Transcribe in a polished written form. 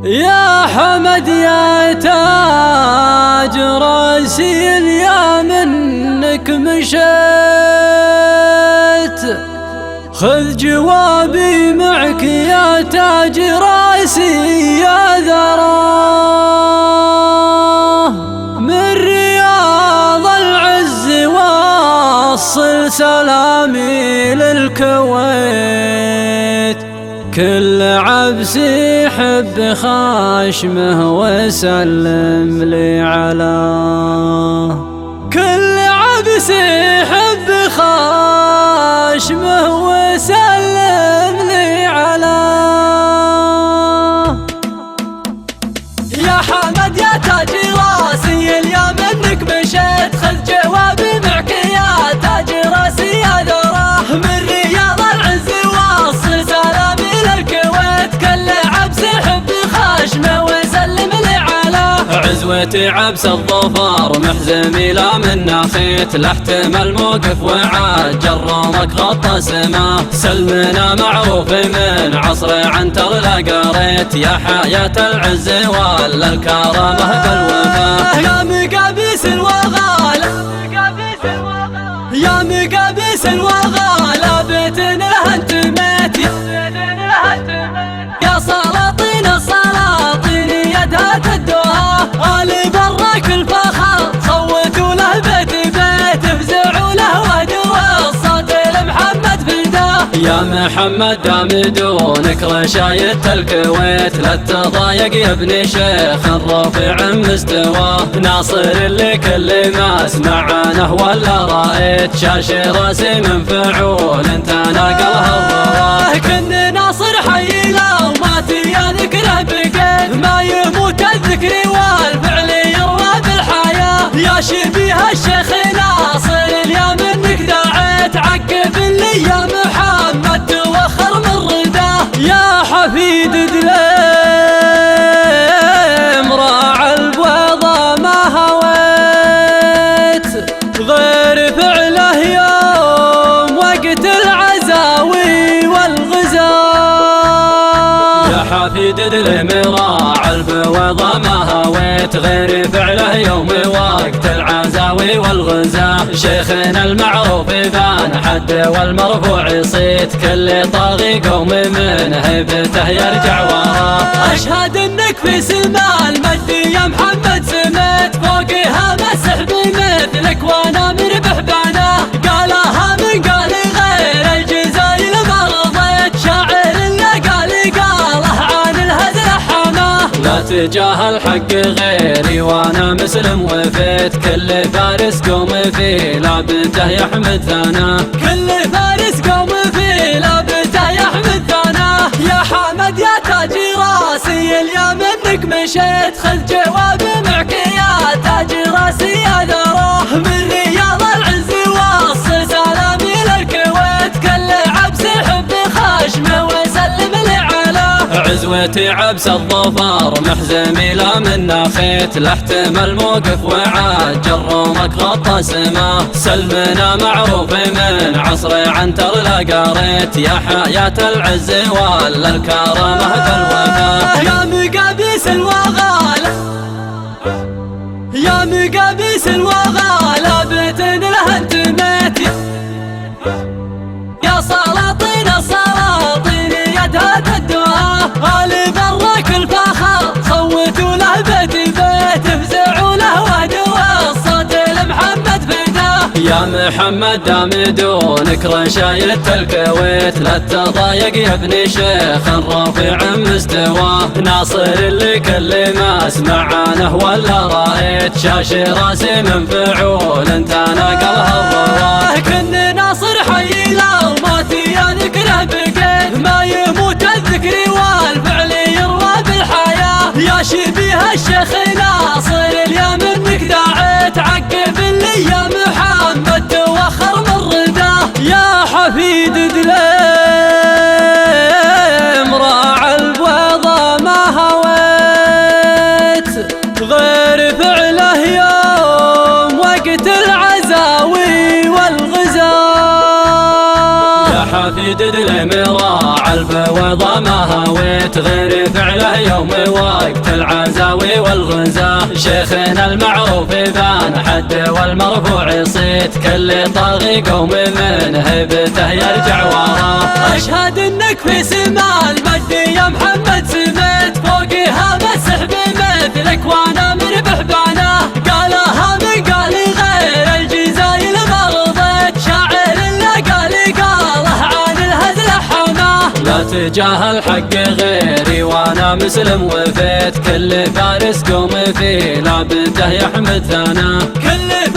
يا حمد يا تاج راسي يا منك مشيت، خذ جوابي معك يا تاج راسي يا ذراه، من رياض العز وصل سلامي للكويت، كل عبس يحب خاشمه وسلم لي علاه، كل عبس يحب خاشمه وسلم لي علاه. يا حمد يا تاج راسي اليوم منك مشيت، خذ جوابي معك يا تاج راسي يا ذراه، من رياض العز وصل سلامي للكويت، كل عبس يحب خاشمه وسلم لي علاه. عزوتي عبس الظفر محزمي لا من ناخيت، لا احتمل موقف وعاد جرمك غطى سماه، سلمنا معروف من عصر عنتر لا قريت، يا حياة العز ولا الكرامة بالوفاه. يا مقابيس الوغالة يا مقابيس الوغالة بيتنا لها انتميت، يا سلاطين السلاطين يدها تدوها، آل براك الفخر صوتوا له بيت بيت، افزعوا له ودوا الصوت لمحمد فداه. يا محمد دام دونك رشايد الكويت، لا تضايق يا ابن شيخ رافع مستواه، ناصر اللي كل ما سمعناه ولا رأيت، شاش راسي من فعول انت ناقلها الرواه، كن ناصر حي لو مات يا ذكره بقيت، ما يموت الذكر والفعل يروى بالحياة، يا شبيه الشيخ ناصر اليوم منك دعيت، عقب اللي يا محمد توخر من رداه. يا حفيد دليم راعى البويضة ما هويت، غير فعله يوم وقت العزاوي والغزاه. يا حفيد دليم راعى البويضة ما هويت، غير فعله يوم وقت العزاوي والغزاه، شيخنا المعروف بان حد والمرفوع يصيت، كل طاغي قوم من هيبته يرجع وراه. اشهد انك في سماء المجد يا محمد سميت، فوقها مسح بمثلك وانا مربح بناه، قالها من قال غير الجزايل ما رضيت، شاعر اللي قاله عن الهزل حماه، لا تجاهل حق غيري وانا مسلم وفيت، كل فارس قوم في لابته يحمد ثناه، كل فارس قوم في لابته يحمد ثناه. يا حمد يا تاج راسي اليوم منك مشيت، خذ جوابي معك يا تاج راسي يا ذراه، من رياض العز وصل سلامي للكويت، كل عبس يحب خاشمه وسلم لي علاه. عزوتي عبس الظفر محزمي لا من ناخيت، لا احتمل موقف وعاد جرمك غطى سماه، سلمنا معروف من عصر عنتر لا قريت، يا حياة العز ولا الكرامة بالوفاه. يا مقابيس الوغالة يا مقابيس الوغالة بيتنا لها انتميت، يا سلاطين السلاطين يدها تدوها، آل براك الفخر صوتوا له بيت بيت، افزعوا له ودوا الصوت لمحمد فداه. يا محمد دام دونك رشايد الكويت، لا تضايق يا ابن شيخ رافع مستواه، ناصر اللي كل ما سمعناه ولا رأيت، شاش راسي من فعول انت ناقلها الرواه، كن ناصر حي لو مات يا ذكره بقيت، ما يموت الذكر والفعل يروى بالحياة، يا شبيه الشيخ ناصر اليوم منك دعيت، عقب اللي يا محمد توخر من رداه. يا حفيد دليم راعى البويضة ما هويت، غير فعله يوم وقت العزاوي والغزاه. يا حفيد دليم فعله يوم وقت العزاوي والغزا. شيخنا المعروف بان حد والمرفوع صيت، كل طاغي قوم من هيبته يرجع وراه. أشهد انك في سما المجد يا محمد سميت، فوقها مسح بمثلك وانا مربح بعناه. قالها من قال غير الجزايل ما رضيت، شاعر لا قاله عن الهزل حماه. لا تجاهل حق غيري وانا مسلم وفيت، كل فارس قوم في لابته يحمد ثناه. كل